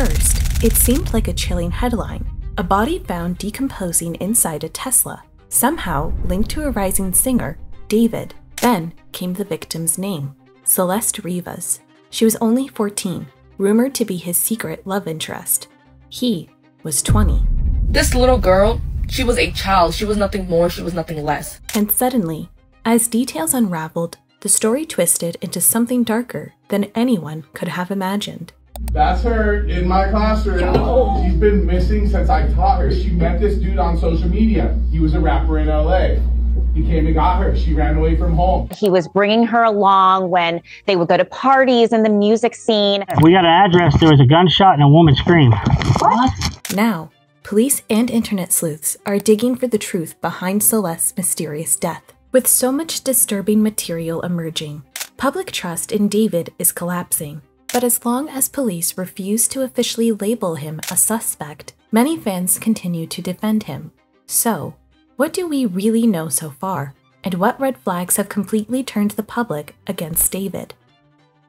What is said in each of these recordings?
first, it seemed like a chilling headline: a body found decomposing inside a Tesla, somehow linked to a rising singer, David. Then came the victim's name, Celeste Rivas. She was only 14, rumored to be his secret love interest. He was 20. This little girl, she was a child. She was nothing more, she was nothing less. And suddenly, as details unraveled, the story twisted into something darker than anyone could have imagined. That's her in my classroom. She's been missing since I taught her. She met this dude on social media. He was a rapper in LA. He came and got her. She ran away from home. He was bringing her along when they would go to parties in the music scene. We got an address. There was a gunshot and a woman screamed. What? Now, police and internet sleuths are digging for the truth behind Celeste's mysterious death. With so much disturbing material emerging, public trust in David is collapsing. But as long as police refuse to officially label him a suspect, many fans continue to defend him. So, what do we really know so far, and what red flags have completely turned the public against David?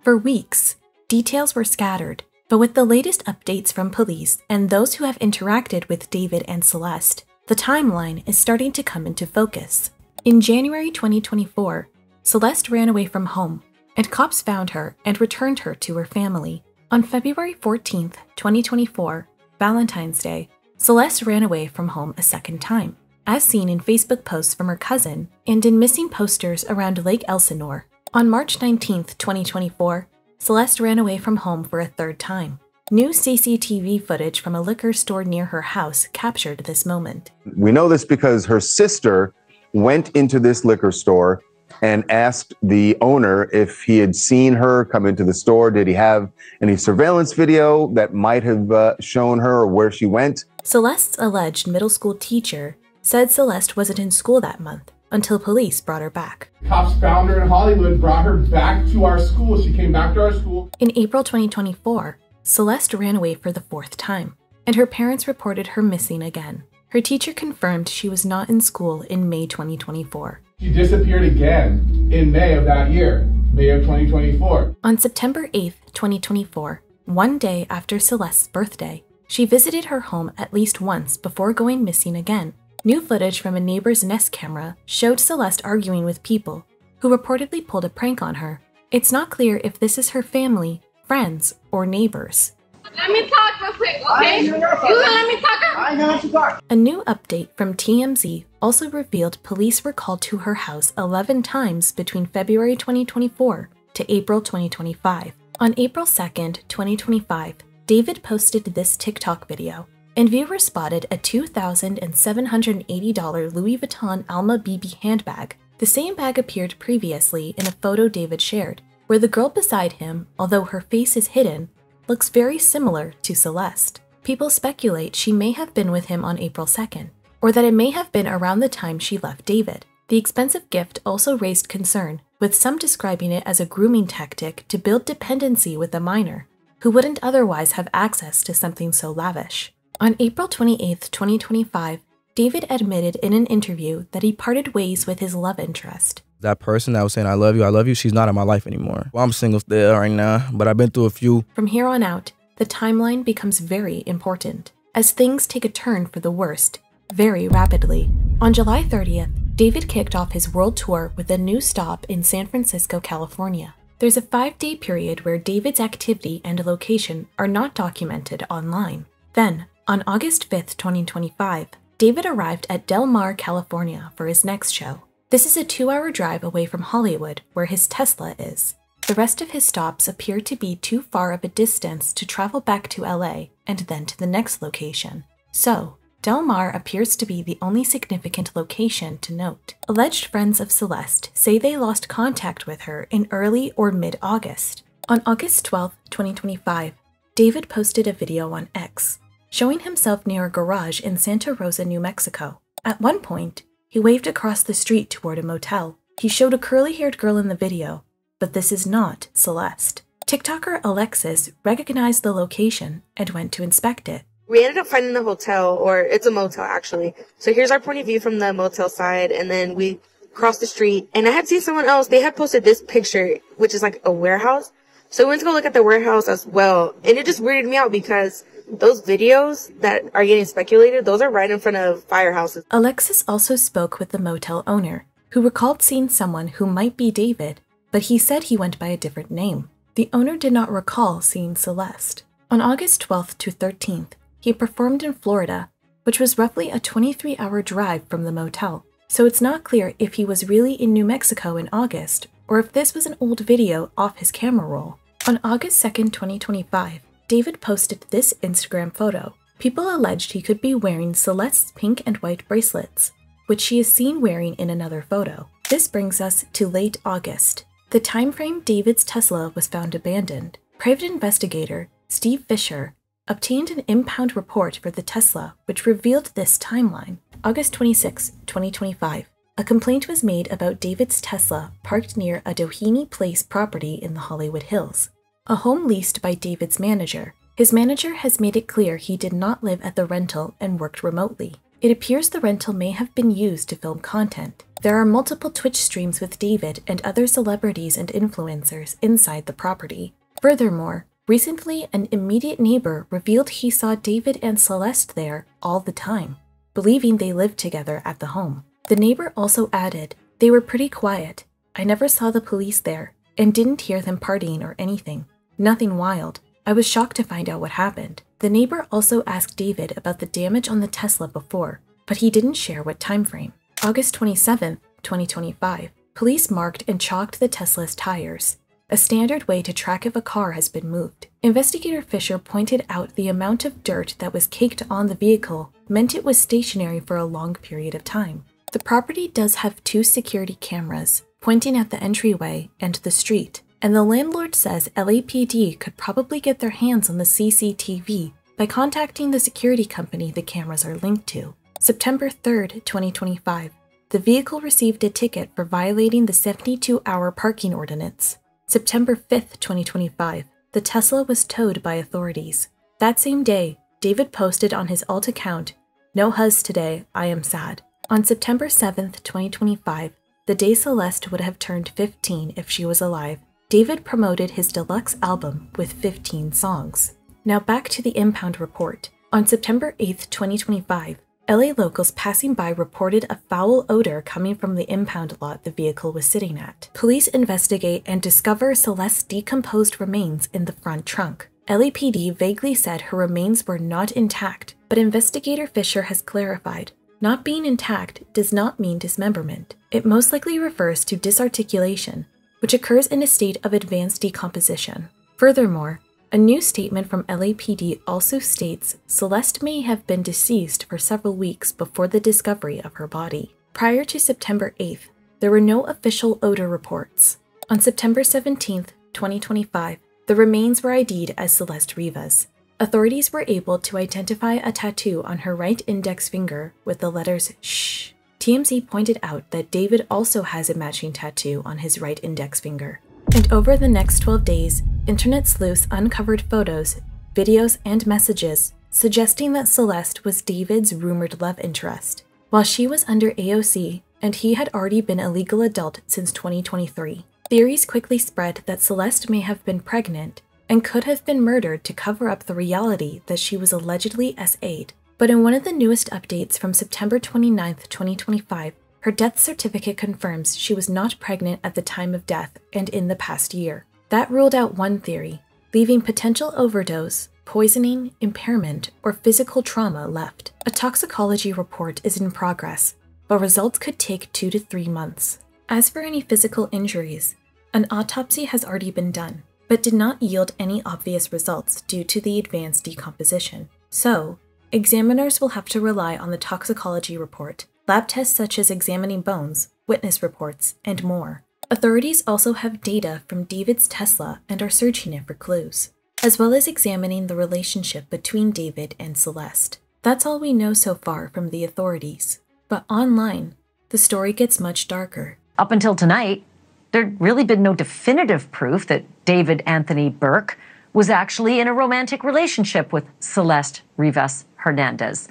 For weeks, details were scattered, but with the latest updates from police and those who have interacted with David and Celeste, the timeline is starting to come into focus. In January 2024, Celeste ran away from home, and cops found her and returned her to her family. On February 14, 2024, Valentine's Day, Celeste ran away from home a second time, as seen in Facebook posts from her cousin and in missing posters around Lake Elsinore. On March 19, 2024, Celeste ran away from home for a third time. New CCTV footage from a liquor store near her house captured this moment. We know this because her sister went into this liquor store and asked the owner if he had seen her come into the store. Did he have any surveillance video that might have shown her or where she went? Celeste's alleged middle school teacher said Celeste wasn't in school that month until police brought her back. Cops found her in Hollywood, brought her back to our school. She came back to our school. In April 2024, Celeste ran away for the fourth time, and her parents reported her missing again. Her teacher confirmed she was not in school in May 2024. She disappeared again in May of that year, May of 2024. On September 8, 2024, one day after Celeste's birthday, she visited her home at least once before going missing again. New footage from a neighbor's Nest camera showed Celeste arguing with people who reportedly pulled a prank on her. It's not clear if this is her family, friends, or neighbors. Let me talk real quick, okay? You gonna let me talk? I know what you got. A new update from TMZ also revealed police were called to her house 11 times between February 2024 to April 2025. On April 2nd, 2025, David posted this TikTok video, and viewers spotted a $2,780 Louis Vuitton Alma BB handbag. The same bag appeared previously in a photo David shared, where the girl beside him, although her face is hidden, looks very similar to Celeste. People speculate she may have been with him on April 2nd, or that it may have been around the time she left David. The expensive gift also raised concern, with some describing it as a grooming tactic to build dependency with a minor, who wouldn't otherwise have access to something so lavish. On April 28, 2025, David admitted in an interview that he parted ways with his love interest. That person that was saying I love you, she's not in my life anymore. Well, I'm single still right now, but I've been through a few. From here on out, the timeline becomes very important, as things take a turn for the worst, very rapidly. On July 30th, David kicked off his world tour with a new stop in San Francisco, California. There's a 5-day period where David's activity and location are not documented online. Then, on August 5th, 2025, David arrived at Del Mar, California for his next show. This is a 2-hour drive away from Hollywood, where his Tesla is. The rest of his stops appear to be too far of a distance to travel back to LA and then to the next location. So, Del Mar appears to be the only significant location to note. Alleged friends of Celeste say they lost contact with her in early or mid-August. On August 12, 2025, David posted a video on X, showing himself near a garage in Santa Rosa, New Mexico. At one point, he waved across the street toward a motel. He showed a curly-haired girl in the video, but this is not Celeste. TikToker Alexis recognized the location and went to inspect it. We ended up finding the hotel, or it's a motel actually. So here's our point of view from the motel side, and then we crossed the street, and I had seen someone else, they had posted this picture, which is like a warehouse. So we went to go look at the warehouse as well. And it just weirded me out because those videos that are getting speculated, those are right in front of firehouses. Alexis also spoke with the motel owner, who recalled seeing someone who might be David, but he said he went by a different name. The owner did not recall seeing Celeste. On August 12th to 13th, he performed in Florida, which was roughly a 23-hour drive from the motel. So it's not clear if he was really in New Mexico in August, or if this was an old video off his camera roll. On August 2nd, 2025, David posted this Instagram photo. People alleged he could be wearing Celeste's pink and white bracelets, which she is seen wearing in another photo. This brings us to late August, the time frame David's Tesla was found abandoned. Private investigator Steve Fisher obtained an impound report for the Tesla, which revealed this timeline. August 26, 2025, a complaint was made about David's Tesla parked near a Doheny Place property in the Hollywood Hills, a home leased by David's manager. His manager has made it clear he did not live at the rental and worked remotely. It appears the rental may have been used to film content. There are multiple Twitch streams with David and other celebrities and influencers inside the property. Furthermore, recently an immediate neighbor revealed he saw David and Celeste there all the time, believing they lived together at the home. The neighbor also added, "They were pretty quiet. I never saw the police there and didn't hear them partying or anything. Nothing wild. I was shocked to find out what happened." The neighbor also asked David about the damage on the Tesla before, but he didn't share what time frame. August 27, 2025, police marked and chalked the Tesla's tires, a standard way to track if a car has been moved. Investigator Fisher pointed out the amount of dirt that was caked on the vehicle meant it was stationary for a long period of time. The property does have 2 security cameras pointing at the entryway and the street, and the landlord says LAPD could probably get their hands on the CCTV by contacting the security company the cameras are linked to. September 3rd, 2025, the vehicle received a ticket for violating the 72-hour parking ordinance. September 5th, 2025, the Tesla was towed by authorities. That same day, David posted on his alt account, "No huzz today, I am sad." On September 7th, 2025, the day Celeste would have turned 15 if she was alive, David promoted his deluxe album with 15 songs. Now back to the impound report. On September 8th, 2025, LA locals passing by reported a foul odor coming from the impound lot the vehicle was sitting at. Police investigate and discover Celeste's decomposed remains in the front trunk. LAPD vaguely said her remains were not intact, but investigator Fisher has clarified, not being intact does not mean dismemberment. It most likely refers to disarticulation, which occurs in a state of advanced decomposition. Furthermore, a new statement from LAPD also states Celeste may have been deceased for several weeks before the discovery of her body. Prior to September 8th, there were no official odor reports. On September 17th, 2025, the remains were ID'd as Celeste Rivas. Authorities were able to identify a tattoo on her right index finger with the letters SH. TMZ pointed out that David also has a matching tattoo on his right index finger. And over the next 12 days, internet sleuths uncovered photos, videos, and messages suggesting that Celeste was David's rumored love interest, while she was under AOC and he had already been a legal adult since 2023. Theories quickly spread that Celeste may have been pregnant and could have been murdered to cover up the reality that she was allegedly SA'd. But in one of the newest updates from September 29, 2025, her death certificate confirms she was not pregnant at the time of death and in the past year. That ruled out one theory, leaving potential overdose, poisoning, impairment, or physical trauma left. A toxicology report is in progress, but results could take 2 to 3 months. As for any physical injuries, an autopsy has already been done, but did not yield any obvious results due to the advanced decomposition. So, examiners will have to rely on the toxicology report, lab tests such as examining bones, witness reports, and more. Authorities also have data from David's Tesla and are searching it for clues, as well as examining the relationship between David and Celeste. That's all we know so far from the authorities. But online, the story gets much darker. Up until tonight, there'd really been no definitive proof that David Anthony Burke was actually in a romantic relationship with Celeste Rivas Hernandez.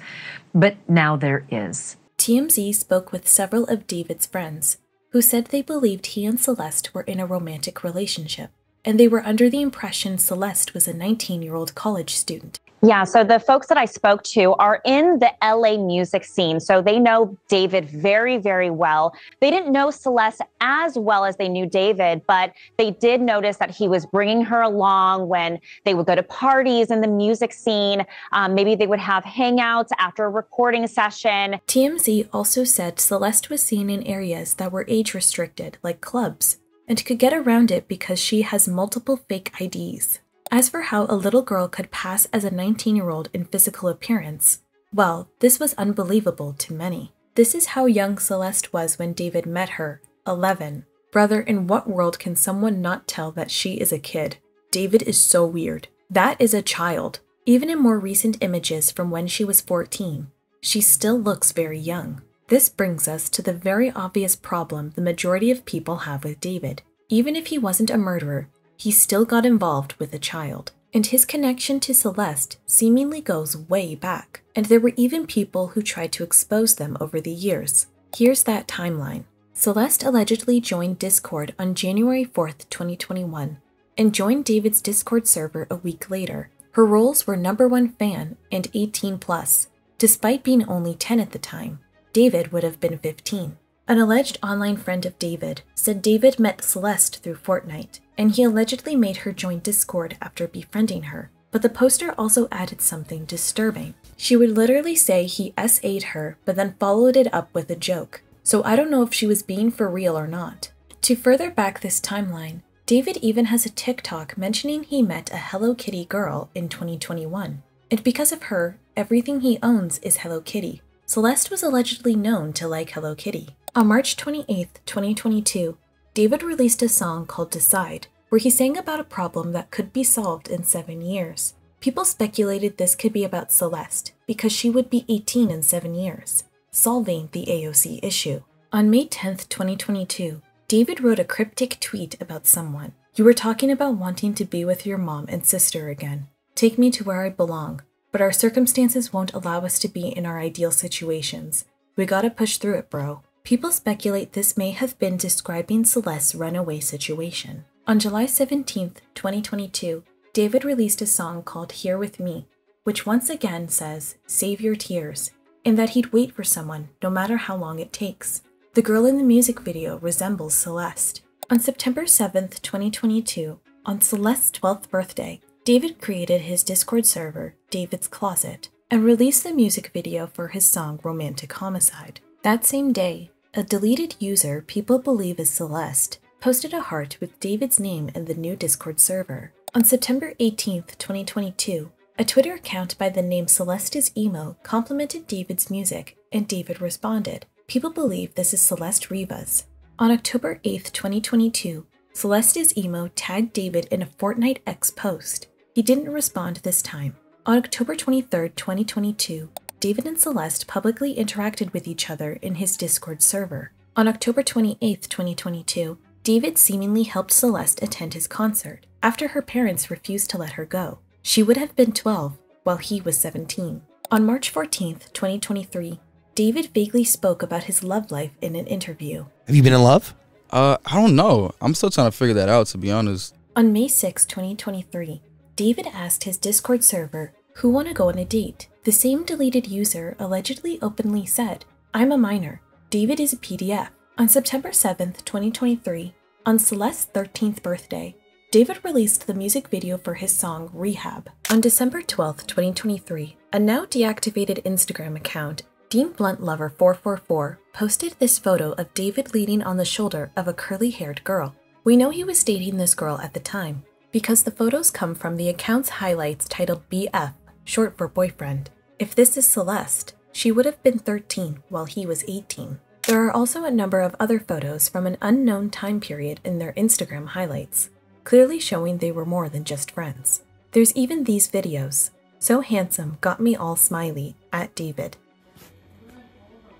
But now there is. TMZ spoke with several of David's friends, who said they believed he and Celeste were in a romantic relationship, and they were under the impression Celeste was a 19-year-old college student. Yeah, so the folks that I spoke to are in the LA music scene, so they know David very, very well. They didn't know Celeste as well as they knew David, but they did notice that he was bringing her along when they would go to parties in the music scene. Maybe they would have hangouts after a recording session. TMZ also said Celeste was seen in areas that were age-restricted, like clubs, and could get around it because she has multiple fake IDs. As for how a little girl could pass as a 19-year-old in physical appearance, well, this was unbelievable to many. This is how young Celeste was when David met her, 11. Brother, in what world can someone not tell that she is a kid? David is so weird. That is a child. Even in more recent images from when she was 14, she still looks very young. This brings us to the very obvious problem the majority of people have with David. Even if he wasn't a murderer, he still got involved with a child, and his connection to Celeste seemingly goes way back, and there were even people who tried to expose them over the years. Here's that timeline. Celeste allegedly joined Discord on January 4th, 2021, and joined David's Discord server a week later. Her roles were #1 fan and 18+. Despite being only 10 at the time, David would have been 15. An alleged online friend of David said David met Celeste through Fortnite, and he allegedly made her join Discord after befriending her. But the poster also added something disturbing. She would literally say he SA'd her, but then followed it up with a joke. So I don't know if she was being for real or not. To further back this timeline, David even has a TikTok mentioning he met a Hello Kitty girl in 2021. And because of her, everything he owns is Hello Kitty. Celeste was allegedly known to like Hello Kitty. On March 28th, 2022, David released a song called Decide, where he sang about a problem that could be solved in 7 years. People speculated this could be about Celeste, because she would be 18 in 7 years, solving the AOC issue. On May 10th, 2022, David wrote a cryptic tweet about someone. You were talking about wanting to be with your mom and sister again. Take me to where I belong, but our circumstances won't allow us to be in our ideal situations. We gotta push through it, bro. People speculate this may have been describing Celeste's runaway situation. On July 17th, 2022, David released a song called Here With Me, which once again says, save your tears, and that he'd wait for someone no matter how long it takes. The girl in the music video resembles Celeste. On September 7th, 2022, on Celeste's 12th birthday, David created his Discord server, David's Closet, and released the music video for his song Romantic Homicide. That same day, a deleted user people believe is Celeste posted a heart with David's name in the new Discord server. On September 18th, 2022, a Twitter account by the name Celeste is Emo complimented David's music, and David responded. People believe this is Celeste Rivas. On October 8th, 2022, Celeste is Emo tagged David in a Fortnite X post. He didn't respond this time. On October 23rd, 2022, David and Celeste publicly interacted with each other in his Discord server. On October 28th, 2022, David seemingly helped Celeste attend his concert after her parents refused to let her go. She would have been 12, while he was 17. On March 14th, 2023, David vaguely spoke about his love life in an interview. Have you been in love? I don't know. I'm still trying to figure that out, to be honest. On May 6, 2023, David asked his Discord server who want to go on a date. The same deleted user allegedly openly said, I'm a minor. David is a PDF. On September 7th, 2023, on Celeste's 13th birthday, David released the music video for his song Rehab. On December 12th, 2023, a now deactivated Instagram account, Dean Blunt Lover 444, posted this photo of David leaning on the shoulder of a curly-haired girl. We know he was dating this girl at the time, because the photos come from the account's highlights titled BF, short for boyfriend. If this is Celeste, she would have been 13 while he was 18. There are also a number of other photos from an unknown time period in their Instagram highlights, clearly showing they were more than just friends. There's even these videos. So handsome, got me all smiley, at David.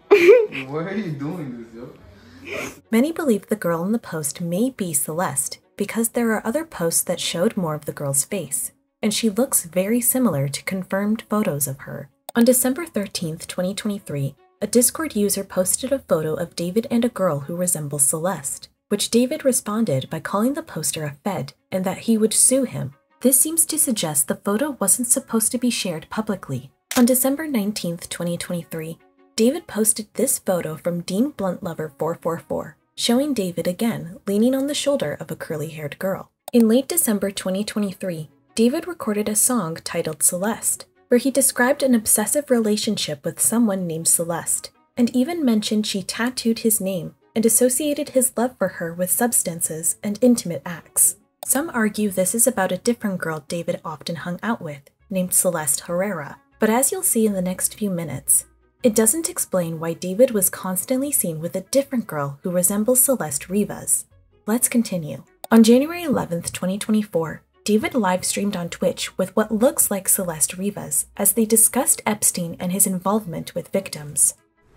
Why are you doing this, yo? Many believe the girl in the post may be Celeste because there are other posts that showed more of the girl's face, and she looks very similar to confirmed photos of her. On December 13th, 2023, a Discord user posted a photo of David and a girl who resembles Celeste. which David responded by calling the poster a fed and that he would sue him. This seems to suggest the photo wasn't supposed to be shared publicly. On December 19, 2023, David posted this photo from Dean Bluntlover 444, showing David again leaning on the shoulder of a curly-haired girl. In late December 2023, David recorded a song titled Celeste, where he described an obsessive relationship with someone named Celeste, and even mentioned she tattooed his name and associated his love for her with substances and intimate acts. Some argue this is about a different girl David often hung out with, named Celeste Herrera, but as you'll see in the next few minutes, it doesn't explain why David was constantly seen with a different girl who resembles Celeste Rivas. Let's continue. On January 11, 2024, David live-streamed on Twitch with what looks like Celeste Rivas as they discussed Epstein and his involvement with victims.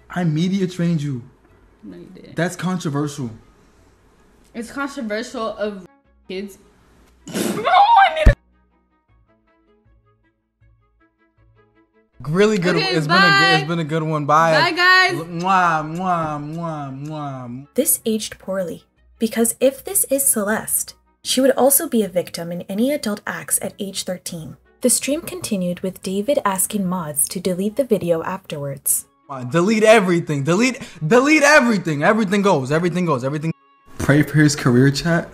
I media trained you. No, you didn't. That's controversial. It's controversial of kids. Really good. Okay, it's been a good one. Bye. Bye, guys. Mwah, mwah, mwah, mwah. This aged poorly, because if this is Celeste, she would also be a victim in any adult acts at age 13. The stream continued with David asking mods to delete the video afterwards. Delete everything. Delete everything. Everything goes. Pray for his career, chat.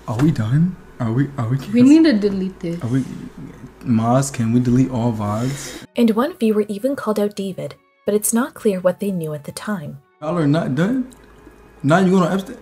Are we done? Are we? We need to delete this. Are we? Maz, can we delete all VODs? And one viewer even called out David, but it's not clear what they knew at the time. Y'all are not done? Now you going to Epstein?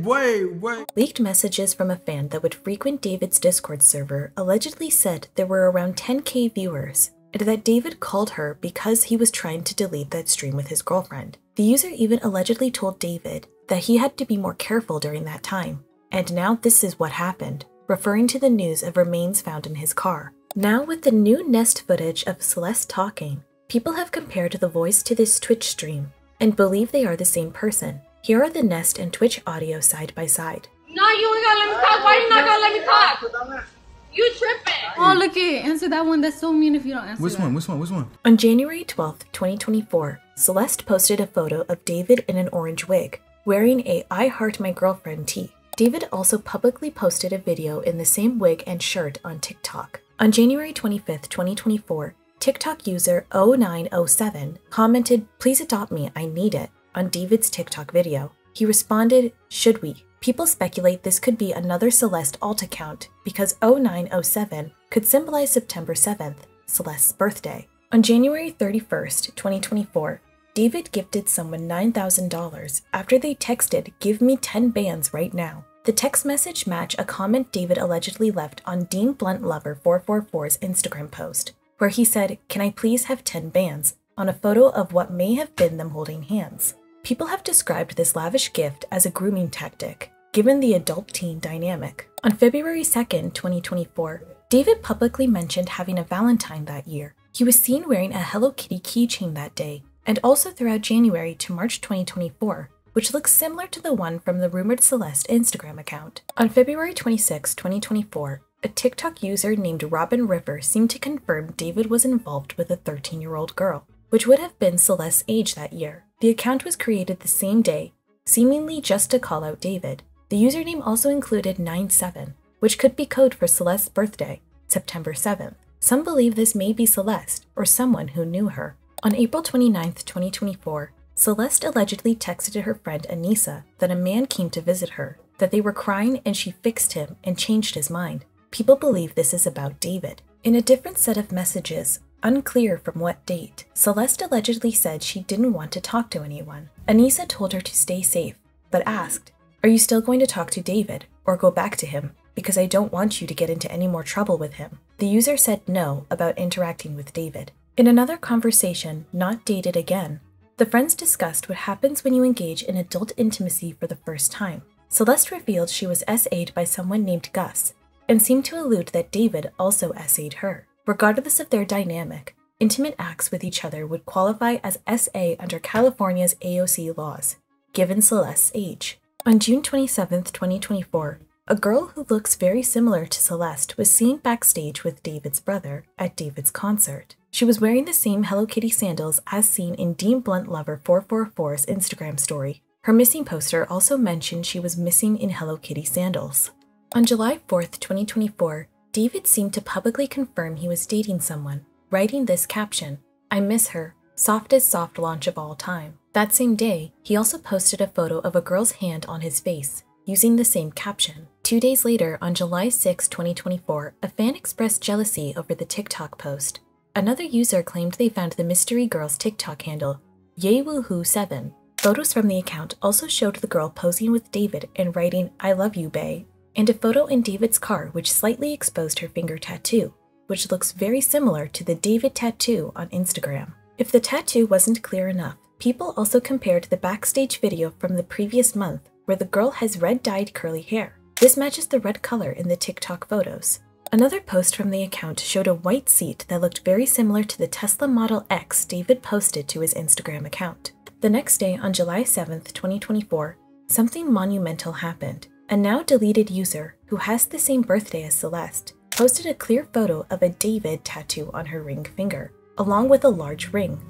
Wait. Leaked messages from a fan that would frequent David's Discord server allegedly said there were around 10K viewers, and that David called her because he was trying to delete that stream with his girlfriend. The user even allegedly told David that he had to be more careful during that time. And now this is what happened, referring to the news of remains found in his car. Now with the new Nest footage of Celeste talking, people have compared the voice to this Twitch stream and believe they are the same person. Here are the Nest and Twitch audio side by side. No, you ain't gonna let me talk. Why you not gonna let me talk? You tripping. Oh, look it. Answer that one. That's so mean if you don't answer Which that. one? On January 12th, 2024, Celeste posted a photo of David in an orange wig, wearing a I Heart My Girlfriend tee. David also publicly posted a video in the same wig and shirt on TikTok. On January 25th, 2024, TikTok user 0907 commented, "Please adopt me, I need it," on David's TikTok video. He responded, "Should we?" People speculate this could be another Celeste alt account because 0907 could symbolize September 7th, Celeste's birthday. On January 31st, 2024, David gifted someone $9,000 after they texted, "Give me 10 bands right now." The text message matched a comment David allegedly left on Dean Bluntlover 444's Instagram post, where he said, "Can I please have 10 bands?" on a photo of what may have been them holding hands. People have described this lavish gift as a grooming tactic, given the adult-teen dynamic. On February 2nd, 2024, David publicly mentioned having a Valentine that year. He was seen wearing a Hello Kitty keychain that day, and also throughout January to March 2024, which looks similar to the one from the rumored Celeste Instagram account. On February 26, 2024, a TikTok user named Robin River seemed to confirm David was involved with a 13-year-old girl, which would have been Celeste's age that year. The account was created the same day, seemingly just to call out David. The username also included 97, which could be code for Celeste's birthday, September 7th. Some believe this may be Celeste or someone who knew her. On April 29, 2024, Celeste allegedly texted her friend Anissa that a man came to visit her, that they were crying and she fixed him and changed his mind. People believe this is about David. In a different set of messages, unclear from what date, Celeste allegedly said she didn't want to talk to anyone. Anissa told her to stay safe, but asked, "Are you still going to talk to David or go back to him? Because I don't want you to get into any more trouble with him." The user said no about interacting with David. In another conversation, not dated again, the friends discussed what happens when you engage in adult intimacy for the first time. Celeste revealed she was SA'd by someone named Gus, and seemed to allude that David also SA'd her. Regardless of their dynamic, intimate acts with each other would qualify as SA under California's AOC laws, given Celeste's age. On June 27, 2024, a girl who looks very similar to Celeste was seen backstage with David's brother at David's concert. She was wearing the same Hello Kitty sandals as seen in Dean Blunt Lover 444's Instagram story. Her missing poster also mentioned she was missing in Hello Kitty sandals. On July 4th, 2024, David seemed to publicly confirm he was dating someone, writing this caption, "I miss her, softest soft launch of all time." That same day, he also posted a photo of a girl's hand on his face, using the same caption. 2 days later, on July 6, 2024, a fan expressed jealousy over the TikTok post. Another user claimed they found the mystery girl's TikTok handle, YayWoohoo7. Photos from the account also showed the girl posing with David and writing, "I love you, bae," and a photo in David's car which slightly exposed her finger tattoo, which looks very similar to the David tattoo on Instagram. If the tattoo wasn't clear enough, people also compared the backstage video from the previous month where the girl has red-dyed curly hair. This matches the red color in the TikTok photos. Another post from the account showed a white seat that looked very similar to the Tesla Model X David posted to his Instagram account. The next day, on July 7th, 2024, something monumental happened. A now deleted user, who has the same birthday as Celeste, posted a clear photo of a David tattoo on her ring finger, along with a large ring,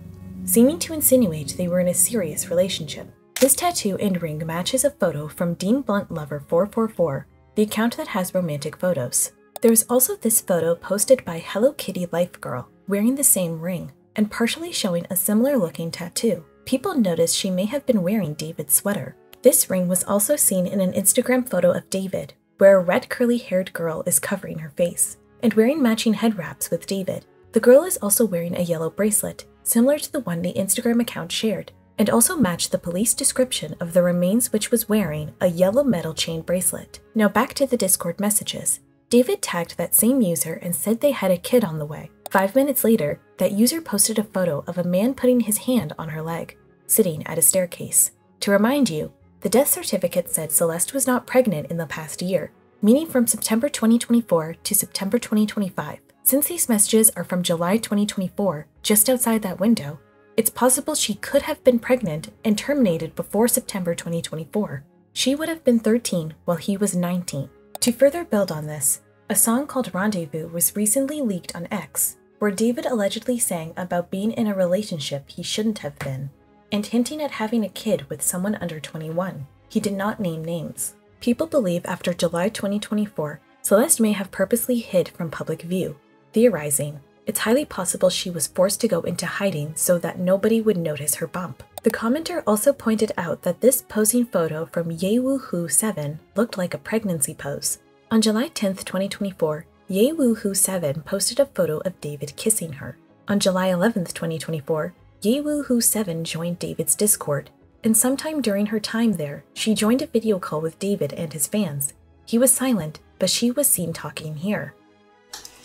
seeming to insinuate they were in a serious relationship. This tattoo and ring matches a photo from Dean Blunt Lover 444, the account that has romantic photos. There is also this photo posted by Hello Kitty Life Girl, wearing the same ring, and partially showing a similar looking tattoo. People noticed she may have been wearing David's sweater. This ring was also seen in an Instagram photo of David, where a red curly-haired girl is covering her face, and wearing matching head wraps with David. The girl is also wearing a yellow bracelet, similar to the one the Instagram account shared, and also matched the police description of the remains, which was wearing a yellow metal chain bracelet. Now back to the Discord messages. David tagged that same user and said they had a kid on the way. 5 minutes later, that user posted a photo of a man putting his hand on her leg, sitting at a staircase. To remind you, the death certificate said Celeste was not pregnant in the past year, meaning from September 2024 to September 2025. Since these messages are from July 2024, just outside that window, it's possible she could have been pregnant and terminated before September 2024. She would have been 13 while he was 19. To further build on this, a song called Rendezvous was recently leaked on X, where David allegedly sang about being in a relationship he shouldn't have been, and hinting at having a kid with someone under 21. He did not name names. People believe after July 2024, Celeste may have purposely hid from public view, theorizing it's highly possible she was forced to go into hiding so that nobody would notice her bump. The commenter also pointed out that this posing photo from YayWoohoo7 looked like a pregnancy pose. On July 10th, 2024, YayWoohoo7 posted a photo of David kissing her. On July 11th, 2024, YayWoohoo7 joined David's Discord, and sometime during her time there, she joined a video call with David and his fans. He was silent, but she was seen talking here.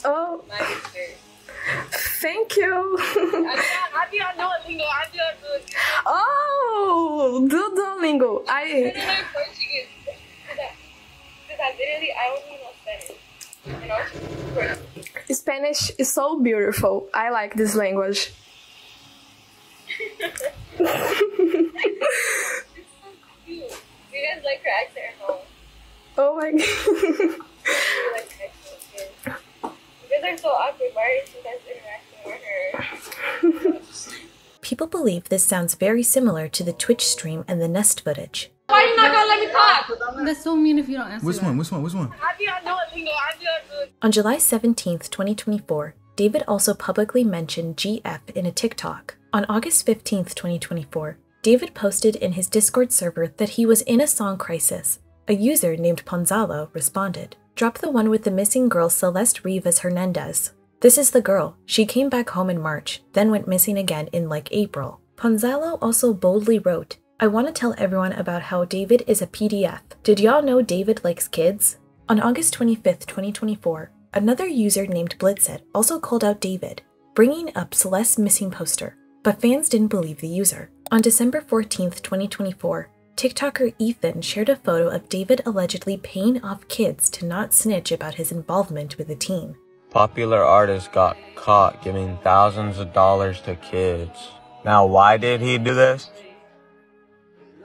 Oh, thank you. Oh, do Duolingo. I don't know Spanish. Spanish is so beautiful. I like this language. It's so cute. You guys like her accent at home? Oh my god. You like her accent too. You guys are so awkward. Why are you guys interacting with her? People believe this sounds very similar to the Twitch stream and the Nest footage. Why are you not gonna let me talk? That's so mean if you don't answer. Which one? Which one? Which one? On July 17th, 2024, David also publicly mentioned GF in a TikTok. On August 15th, 2024, David posted in his Discord server that he was in a song crisis. A user named Ponzalo responded, "Drop the one with the missing girl Celeste Rivas Hernandez. This is the girl. She came back home in March, then went missing again in like April." Ponzalo also boldly wrote, "I want to tell everyone about how David is a PDF. Did y'all know David likes kids?" On August 25th, 2024, another user named Blitzet also called out David, bringing up Celeste's missing poster, but fans didn't believe the user. On December 14th, 2024, TikToker Ethan shared a photo of David allegedly paying off kids to not snitch about his involvement with the teen. Popular artist got caught giving thousands of dollars to kids. Now, why did he do this?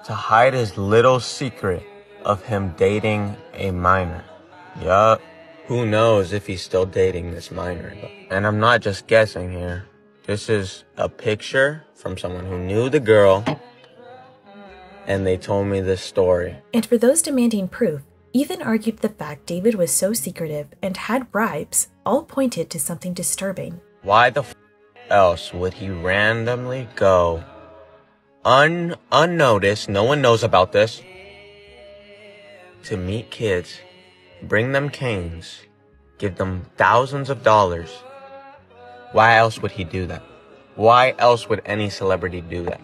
To hide his little secret of him dating a minor. Yup. Who knows if he's still dating this minor. And I'm not just guessing here. This is a picture from someone who knew the girl, and they told me this story. And for those demanding proof, Ethan argued the fact David was so secretive and had bribes all pointed to something disturbing. Why the else would he randomly go unnoticed, no one knows about this, to meet kids, bring them canes, give them thousands of dollars? Why else would he do that? Why else would any celebrity do that?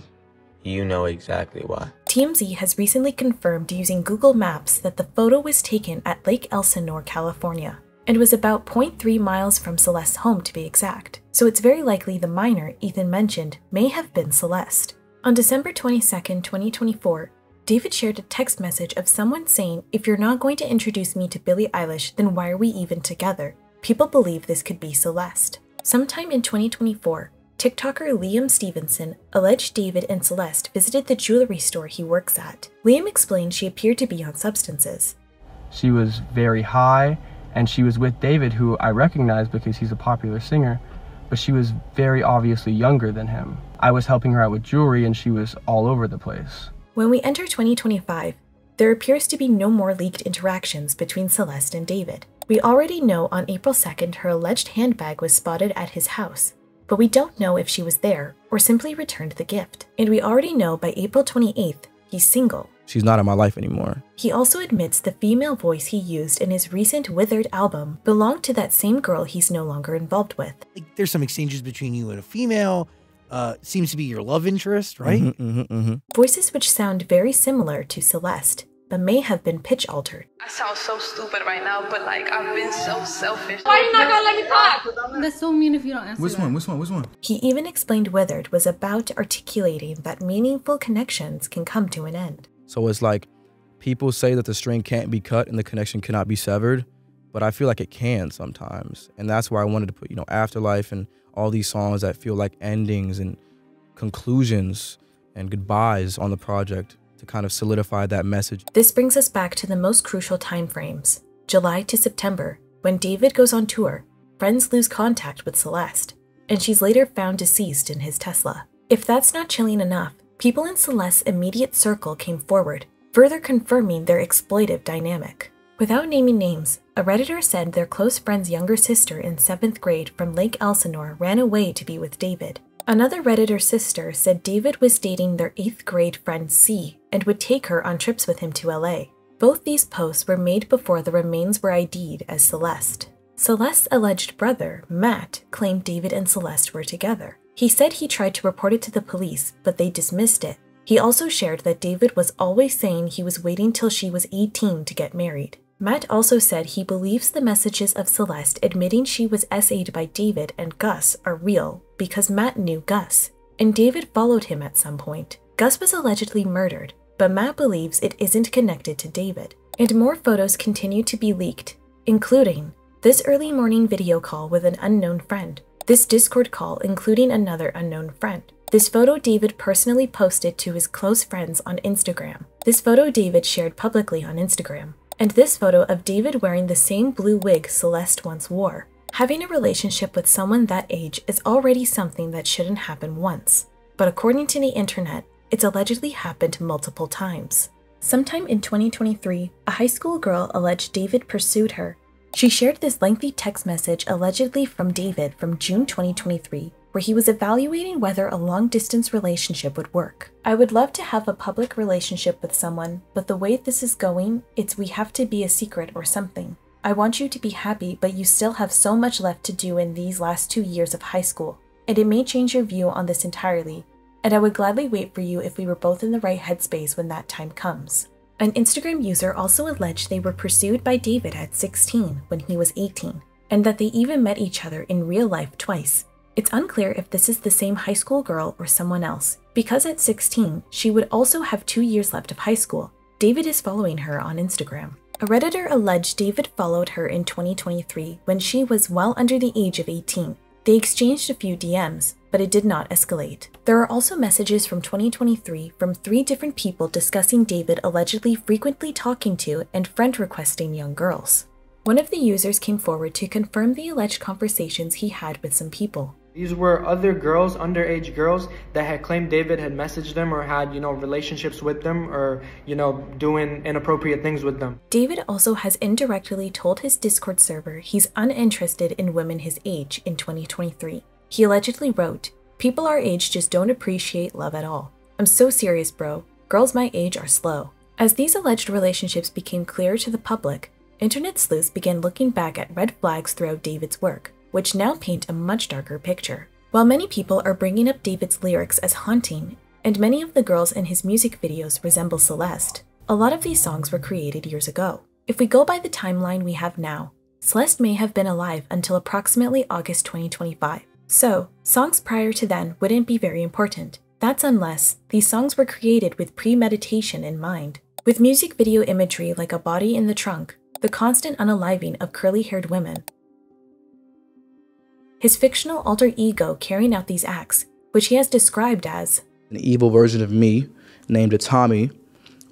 You know exactly why. TMZ has recently confirmed using Google Maps that the photo was taken at Lake Elsinore, California, and was about 0.3 miles from Celeste's home to be exact. So it's very likely the minor Ethan mentioned may have been Celeste. On December 22nd, 2024, David shared a text message of someone saying, "If you're not going to introduce me to Billie Eilish, then why are we even together?" People believe this could be Celeste. Sometime in 2024, TikToker Liam Stevenson alleged David and Celeste visited the jewelry store he works at. Liam explained she appeared to be on substances. She was very high, and she was with David, who I recognize because he's a popular singer, but she was very obviously younger than him. I was helping her out with jewelry, and she was all over the place. When we enter 2025, there appears to be no more leaked interactions between Celeste and David. We already know on April 2nd her alleged handbag was spotted at his house, but we don't know if she was there or simply returned the gift. And we already know by April 28th, he's single. She's not in my life anymore. He also admits the female voice he used in his recent Withered album belonged to that same girl he's no longer involved with. Like, there's some exchanges between you and a female, seems to be your love interest, right? Voices which sound very similar to Celeste, but may have been pitch altered. I sound so stupid right now, but like I've been so selfish. Why are you not gonna let me talk? That's so mean if you don't answer. Which one? He even explained Withered was about articulating that meaningful connections can come to an end. So it's like people say that the string can't be cut and the connection cannot be severed, but I feel like it can sometimes. And that's why I wanted to put, Afterlife and all these songs that feel like endings and conclusions and goodbyes on the project to kind of solidify that message. This brings us back to the most crucial time frames, July to September, when David goes on tour, friends lose contact with Celeste, and she's later found deceased in his Tesla. If that's not chilling enough, people in Celeste's immediate circle came forward, further confirming their exploitive dynamic. Without naming names, a Redditor said their close friend's younger sister in 7th grade from Lake Elsinore ran away to be with David. Another Redditor sister said David was dating their 8th grade friend C and would take her on trips with him to LA. Both these posts were made before the remains were ID'd as Celeste. Celeste's alleged brother, Matt, claimed David and Celeste were together. He said he tried to report it to the police, but they dismissed it. He also shared that David was always saying he was waiting till she was 18 to get married. Matt also said he believes the messages of Celeste admitting she was SA'd by David and Gus are real because Matt knew Gus, and David followed him at some point. Gus was allegedly murdered, but Matt believes it isn't connected to David. And more photos continue to be leaked, including this early morning video call with an unknown friend, this Discord call including another unknown friend, this photo David personally posted to his close friends on Instagram, this photo David shared publicly on Instagram, and this photo of David wearing the same blue wig Celeste once wore. Having a relationship with someone that age is already something that shouldn't happen once, but according to the internet, it's allegedly happened multiple times. Sometime in 2023, a high school girl alleged David pursued her. She shared this lengthy text message allegedly from David from June 2023, where he was evaluating whether a long-distance relationship would work. "I would love to have a public relationship with someone, but the way this is going, we have to be a secret or something. I want you to be happy, but you still have so much left to do in these last 2 years of high school, and it may change your view on this entirely, and I would gladly wait for you if we were both in the right headspace when that time comes." An Instagram user also alleged they were pursued by David at 16 when he was 18, and that they even met each other in real life twice. It's unclear if this is the same high school girl or someone else, because at 16, she would also have 2 years left of high school. David is following her on Instagram. A Redditor alleged David followed her in 2023 when she was well under the age of 18. They exchanged a few DMs, but it did not escalate. There are also messages from 2023 from 3 different people discussing David allegedly frequently talking to and friend requesting young girls. One of the users came forward to confirm the alleged conversations he had with some people. These were other girls, underage girls, that had claimed David had messaged them or had, relationships with them or, doing inappropriate things with them. David also has indirectly told his Discord server he's uninterested in women his age in 2023. He allegedly wrote, "People our age just don't appreciate love at all. I'm so serious, bro. Girls my age are slow." As these alleged relationships became clearer to the public, internet sleuths began looking back at red flags throughout David's work, which now paint a much darker picture. While many people are bringing up David's lyrics as haunting, and many of the girls in his music videos resemble Celeste, a lot of these songs were created years ago. If we go by the timeline we have now, Celeste may have been alive until approximately August 2025. So, songs prior to then wouldn't be very important. That's unless these songs were created with premeditation in mind. With music video imagery like a body in the trunk, the constant unaliving of curly-haired women, his fictional alter ego carrying out these acts, which he has described as an evil version of me named Itami,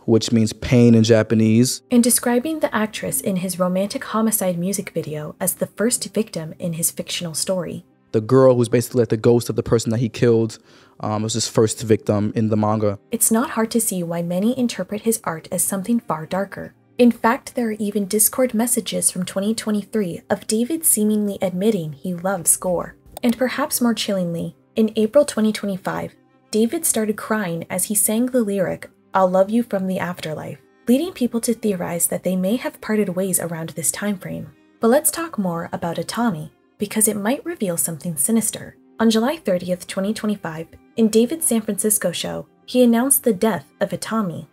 which means pain in Japanese, and describing the actress in his romantic homicide music video as the first victim in his fictional story. The girl who's basically like the ghost of the person that he killed was his first victim in the manga. It's not hard to see why many interpret his art as something far darker. In fact, there are even Discord messages from 2023 of David seemingly admitting he loves gore. And perhaps more chillingly, in April 2025, David started crying as he sang the lyric, "I'll love you from the afterlife," leading people to theorize that they may have parted ways around this time frame. But let's talk more about Itami, because it might reveal something sinister. On July 30th, 2025, in David's San Francisco show, he announced the death of Itami.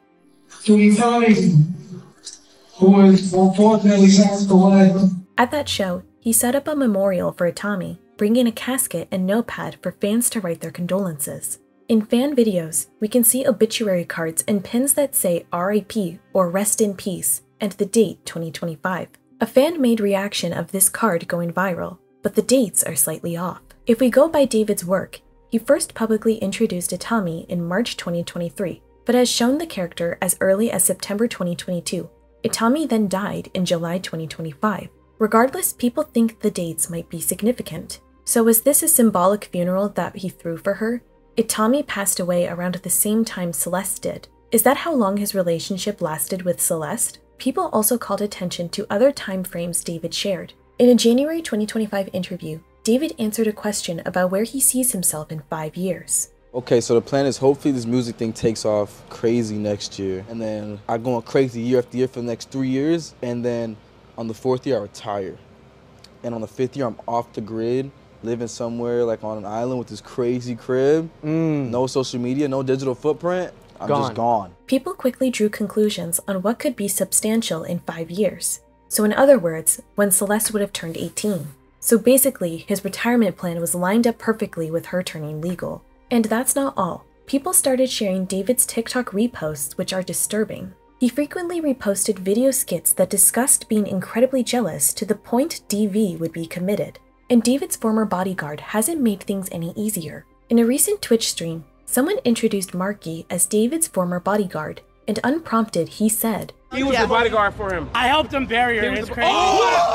Who is unfortunately passed away. At that show, he set up a memorial for Itami, bringing a casket and notepad for fans to write their condolences. In fan videos, we can see obituary cards and pins that say RIP or Rest in Peace and the date 2025. A fan-made reaction of this card going viral, but the dates are slightly off. If we go by David's work, he first publicly introduced Itami in March 2023, but has shown the character as early as September 2022. Itami then died in July 2025. Regardless, people think the dates might be significant. So was this a symbolic funeral that he threw for her? Itami passed away around the same time Celeste did. Is that how long his relationship lasted with Celeste? People also called attention to other time frames David shared. In a January 2025 interview, David answered a question about where he sees himself in 5 years. Okay, so the plan is hopefully this music thing takes off crazy next year. And then I go on crazy year after year for the next 3 years. And then on the 4th year, I retire. And on the 5th year, I'm off the grid, living somewhere like on an island with this crazy crib. No social media, no digital footprint. I'm just gone. People quickly drew conclusions on what could be substantial in 5 years. So in other words, when Celeste would have turned 18. So basically, his retirement plan was lined up perfectly with her turning legal. And that's not all. People started sharing David's TikTok reposts, which are disturbing. He frequently reposted video skits that discussed being incredibly jealous to the point DV would be committed. And David's former bodyguard hasn't made things any easier. In a recent Twitch stream, someone introduced Marky as David's former bodyguard, and unprompted he said, "He was the bodyguard for him. I helped him bury her. It's crazy." No.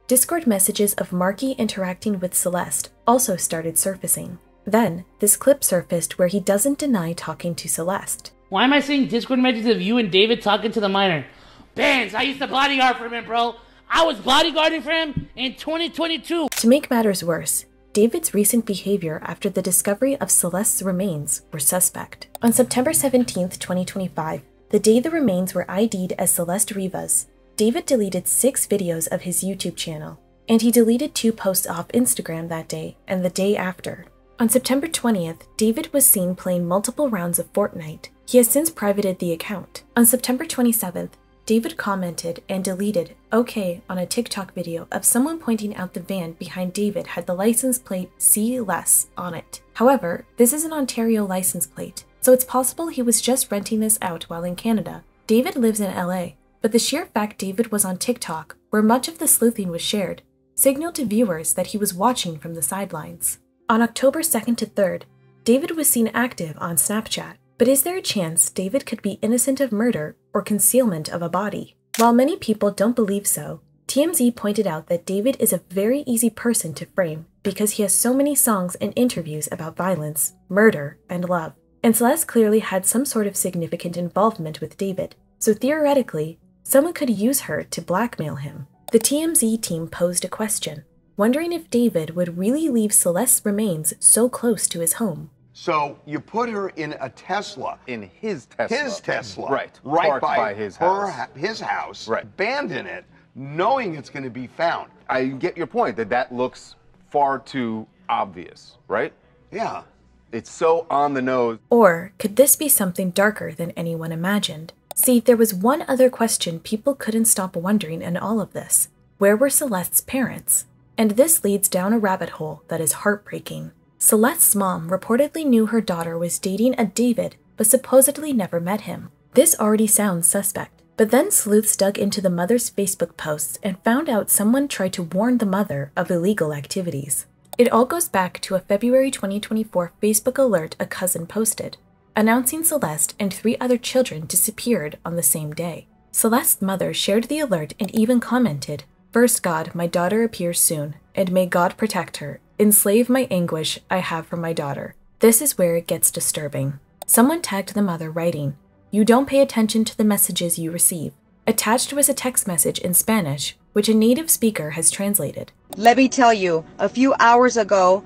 Discord messages of Marky interacting with Celeste also started surfacing. Then, this clip surfaced where he doesn't deny talking to Celeste. "Why am I seeing Discord messages of you and David talking to the minor? Benz, I used to bodyguard for him, bro. I was bodyguarding for him in 2022. To make matters worse, David's recent behavior after the discovery of Celeste's remains were suspect. On September 17th, 2025, the day the remains were ID'd as Celeste Rivas, David deleted 6 videos of his YouTube channel, and he deleted 2 posts off Instagram that day and the day after. On September 20th, David was seen playing multiple rounds of Fortnite. He has since privated the account. On September 27th, David commented and deleted "okay" on a TikTok video of someone pointing out the van behind David had the license plate "See Less" on it. However, this is an Ontario license plate, so it's possible he was just renting this out while in Canada. David lives in LA, but the sheer fact David was on TikTok, where much of the sleuthing was shared, signaled to viewers that he was watching from the sidelines. On October 2nd to 3rd, David was seen active on Snapchat. But is there a chance David could be innocent of murder or concealment of a body? While many people don't believe so, TMZ pointed out that David is a very easy person to frame, because he has so many songs and interviews about violence, murder, and love. And Celeste clearly had some sort of significant involvement with David, so theoretically, someone could use her to blackmail him. The TMZ team posed a question, wondering if David would really leave Celeste's remains so close to his home. So you put her in a Tesla. In his Tesla. His Tesla. Right. Right Parked by his house. His house. Right. Abandon it, knowing it's going to be found. I get your point that looks far too obvious, right? Yeah. It's so on the nose. Or could this be something darker than anyone imagined? See, there was one other question people couldn't stop wondering in all of this. Where were Celeste's parents? And this leads down a rabbit hole that is heartbreaking. Celeste's mom reportedly knew her daughter was dating a David, but supposedly never met him. This already sounds suspect. But then sleuths dug into the mother's Facebook posts and found out someone tried to warn the mother of illegal activities. It all goes back to a February 2024 Facebook alert a cousin posted, announcing Celeste and 3 other children disappeared on the same day. Celeste's mother shared the alert and even commented, "First God, my daughter appears soon, and may God protect her. Enslave my anguish I have for my daughter." This is where it gets disturbing. Someone tagged the mother writing, "You don't pay attention to the messages you receive." Attached was a text message in Spanish, which a native speaker has translated. Let me tell you, a few hours ago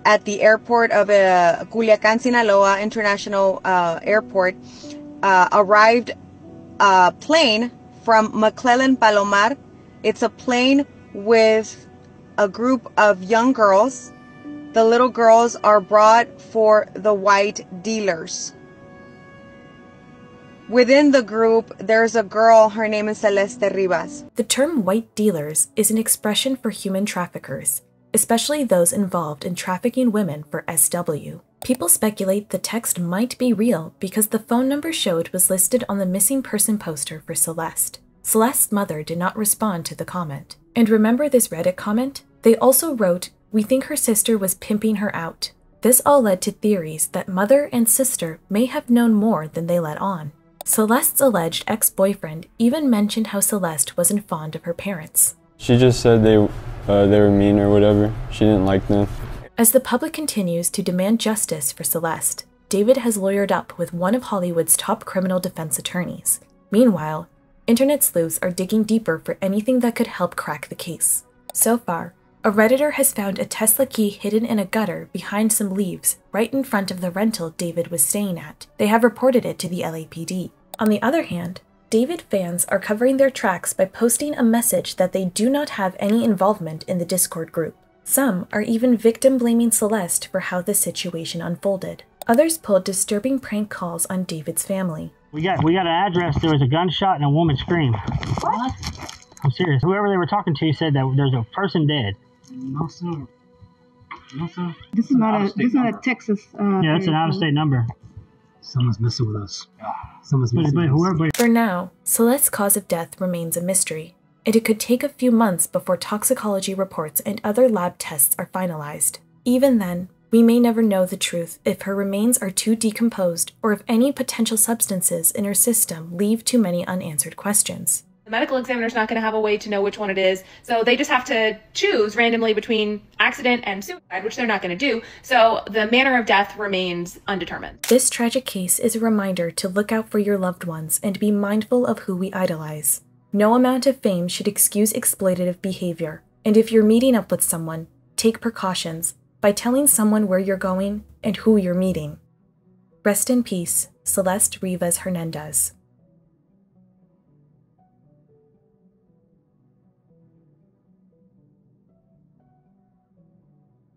at the airport of Culiacán, Sinaloa International Airport, arrived a plane from McClellan Palomar. It's a plane with a group of young girls. The little girls are brought for the white dealers. Within the group, there's a girl, her name is Celeste Rivas. The term white dealers is an expression for human traffickers, especially those involved in trafficking women for SW. People speculate the text might be real because the phone number showed was listed on the missing person poster for Celeste. Celeste's mother did not respond to the comment. And remember this Reddit comment? They also wrote, "We think her sister was pimping her out." This all led to theories that mother and sister may have known more than they let on. Celeste's alleged ex-boyfriend even mentioned how Celeste wasn't fond of her parents. She just said they were mean or whatever. She didn't like them. As the public continues to demand justice for Celeste, David has lawyered up with one of Hollywood's top criminal defense attorneys. Meanwhile, internet sleuths are digging deeper for anything that could help crack the case. So far, a Redditor has found a Tesla key hidden in a gutter behind some leaves right in front of the rental David was staying at. They have reported it to the LAPD. On the other hand, David fans are covering their tracks by posting a message that they do not have any involvement in the Discord group. Some are even victim-blaming Celeste for how the situation unfolded. Others pulled disturbing prank calls on David's family. We got an address. There was a gunshot and a woman screamed. What? I'm serious. Whoever they were talking to said that there's a person dead. No, sir. No, sir. This is not a Texas. Yeah, that's an out-of-state number. Someone's messing with us. Someone's messing with us. For now, Celeste's cause of death remains a mystery, and it could take a few months before toxicology reports and other lab tests are finalized. Even then, we may never know the truth if her remains are too decomposed or if any potential substances in her system leave too many unanswered questions. The medical examiner's not going to have a way to know which one it is, so they just have to choose randomly between accident and suicide, which they're not going to do, so the manner of death remains undetermined. This tragic case is a reminder to look out for your loved ones and be mindful of who we idolize. No amount of fame should excuse exploitative behavior, and if you're meeting up with someone, take precautions by telling someone where you're going and who you're meeting. Rest in peace, Celeste Rivas Hernandez.